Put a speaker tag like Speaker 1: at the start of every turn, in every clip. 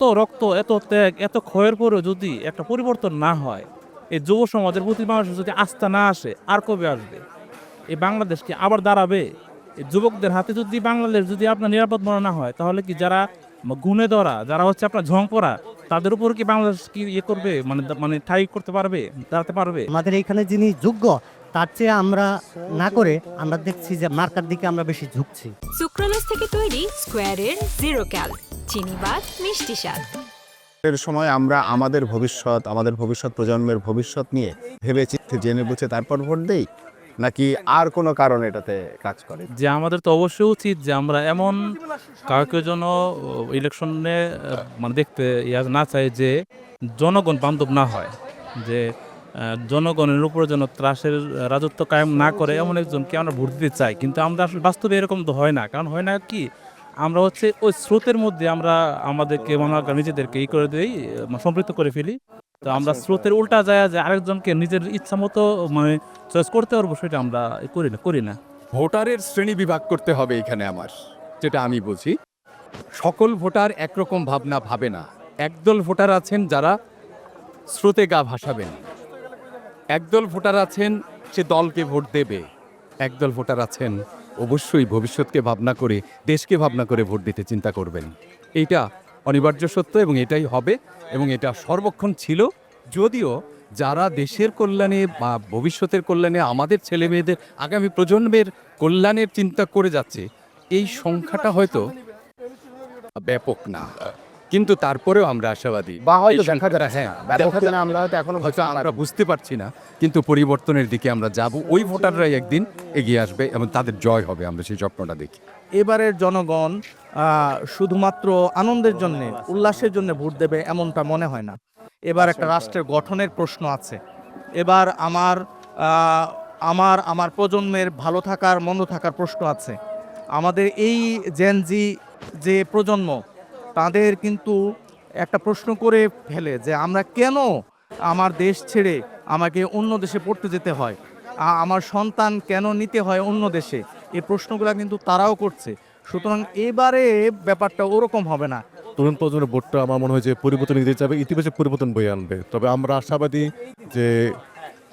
Speaker 1: এত রক্ত, এত ত্যাগ, এত ক্ষয়ের পরেও যদি একটা পরিবর্তন না হয়, এই যুব সমাজের প্রতি মানুষের যদি আস্থা না আসে, আর কবে আসবে? এই বাংলাদেশ কি আবার দাঁড়াবে? এই যুবকদের হাতে যদি বাংলাদেশ যদি আপনার নিরাপদ মনে না হয়, তাহলে কি যারা গুণে ধরা, যারা হচ্ছে আপনার ঝং পড়া, তাদের উপর কি বাংলাদেশ কি ইয়ে করবে? মানে ঠাঁই করতে পারবে? দাঁড়াতে পারবে?
Speaker 2: আমাদের এইখানে যিনি যোগ্য তার চেয়ে আমরা না করে আমরা দেখছি যে মার্কার দিকে আমরা বেশি ঝুঁকছি।
Speaker 3: সুক্রালোজ থেকে তৈরি স্কোয়ারের জিরো ক্যাল চিনিবাদ মিষ্টি স্বাদ।
Speaker 4: এর সময় আমরা আমাদের ভবিষ্যৎ প্রজন্মের ভবিষ্যৎ নিয়ে ভেবে চিন্তে জেনে বুঝে তারপর ভোট দেই, নাকি আর কোনো কারণ এটাতে কাজ করে?
Speaker 1: যে আমাদের তো অবশ্যই উচিত যে আমরা এমন কাউকে যেন ইলেকশনে মানে দেখতে না চাই যে জনগণ বান্ধব না হয়, যে জনগণের উপরে যেন ত্রাসের রাজত্ব কায়েম না করে এমন একজনকে আমরা ভোট দিতে চাই। কিন্তু আমরা আসলে বাস্তবে এরকম তো হয় না। কারণ হয় না কি, আমরা হচ্ছে ওই স্রোতের মধ্যে আমরা আমাদেরকে মনে হয় নিজেদেরকে করে দিই, সম্পৃক্ত করে ফেলি। তো আমরা স্রোতের উল্টা যায় যে আরেকজনকে নিজের ইচ্ছা মতো মানে চয়েস করতে পারবো, সেটা আমরা করি না।
Speaker 5: ভোটারের শ্রেণী বিভাগ করতে হবে এখানে আমার, যেটা আমি বুঝি। সকল ভোটার একরকম ভাবনা ভাবে না। একদল ভোটার আছেন যারা স্রোতে গা ভাসাবেন, একদল ভোটার আছেন সে দলকে ভোট দেবে, একদল ভোটার আছেন অবশ্যই ভবিষ্যৎকে ভাবনা করে, দেশকে ভাবনা করে ভোট দিতে চিন্তা করবেন। এইটা অনিবার্য সত্য এবং এটাই হবে এবং এটা সর্বক্ষণ ছিল। যদিও যারা দেশের কল্যাণে বা ভবিষ্যতের কল্যাণে আমাদের ছেলে মেয়েদের আগামী প্রজন্মের কল্যাণের চিন্তা করে যাচ্ছে, এই সংখ্যাটা হয়তো ব্যাপক না, কিন্তু তারপরেও আমরা আশাবাদী।
Speaker 4: বা হয়তো
Speaker 5: এই সংখ্যাটা, হ্যাঁ,
Speaker 4: ব্যাপক
Speaker 5: দেখা
Speaker 4: কিনা আমরা হয়তো এখনো
Speaker 5: হয়তো আমরা বুঝতে পারছি না, কিন্তু পরিবর্তনের দিকে আমরা যাব। ওই ভোটাররাই একদিন এগিয়ে আসবে এবং তাদের জয় হবে, আমরা সেই স্বপ্নটা দেখি।
Speaker 6: এবারের জনগণ শুধুমাত্র আনন্দের জন্য, উল্লাসের জন্য ভোট দেবে এমনটা মনে হয় না। এবার একটা রাষ্ট্রের গঠনের প্রশ্ন আছে। এবার আমার প্রজন্মের ভালো থাকার মন্দ থাকার প্রশ্ন আছে। আমাদের এই জেনজি যে প্রজন্ম, তাদের কিন্তু একটা প্রশ্ন করে ফেলে যে আমরা কেন আমার দেশ ছেড়ে আমাকে অন্য দেশে পড়তে যেতে হয়, আমার সন্তান কেন নিতে হয় অন্য দেশে। এই প্রশ্নগুলো কিন্তু তারাও করছে। সুতরাং এবারে ব্যাপারটা ওরকম হবে না।
Speaker 7: তরুণ প্রজন্মের ভোটটা আমার মনে হয় যে পরিবর্তন নিতে যাবে, ইতিবাচক পরিবর্তন বয়ে আনবে। তবে আমরা আশাবাদী যে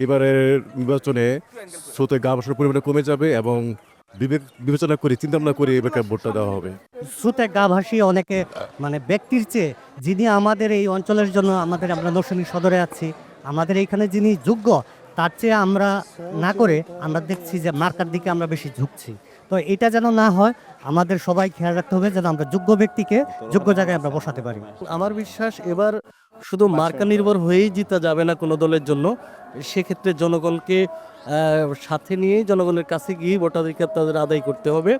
Speaker 7: এবারের নির্বাচনে স্রোতে গা ভাসার পরিমাণে কমে যাবে এবং বিবেচনা করে চিন্তা ভাবনা করে এবারকার ভোটটা দেওয়া হবে।
Speaker 2: স্রোতে গা ভাসিয়ে অনেকে মানে ব্যক্তির চেয়ে যিনি আমাদের এই অঞ্চলের জন্য আমরা নরসিংদী সদরে আছি, আমাদের এইখানে যিনি যোগ্য তার চেয়ে আমরা না করে আমরা দেখছি যে মার্কার দিকে আমরা বেশি ঝুঁকছি। তো এটা যেন না হয়, আমাদের সবাই খেয়াল রাখতে হবে যেন আমরা যোগ্য ব্যক্তিকে যোগ্য জায়গায় আমরা বসাতে পারি।
Speaker 8: আমার বিশ্বাস এবার শুধু মার্কা নির্ভর হয়েই জিতা যাবে না কোনো দলের জন্য। সেক্ষেত্রে জনগণকে সাথে নিয়েই জনগণের কাছে গিয়ে ভোটাধিকার তাদের আদায় করতে হবে,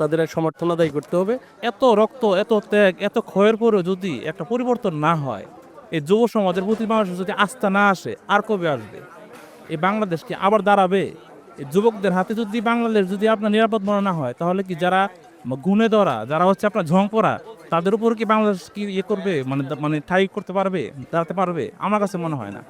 Speaker 8: তাদের সমর্থন আদায় করতে হবে।
Speaker 1: এত রক্ত, এত ত্যাগ, এত ক্ষয়ের পরেও যদি একটা পরিবর্তন না হয়, এই যুব সমাজের প্রতি মানুষের যদি আস্থা না আসে, আর কবে আসবে? এই বাংলাদেশ কি আবার দাঁড়াবে? এই যুবকদের হাতে যদি বাংলাদেশ যদি আপনার নিরাপদ মনে না হয়, তাহলে কি যারা গুণে ধরা, যারা হচ্ছে আপনার ঝং পড়া, তাদের উপর কি বাংলাদেশ কি ইয়ে করবে? মানে ঠাঁই করতে পারবে? দাঁড়াতে পারবে? আমার কাছে মনে হয় না।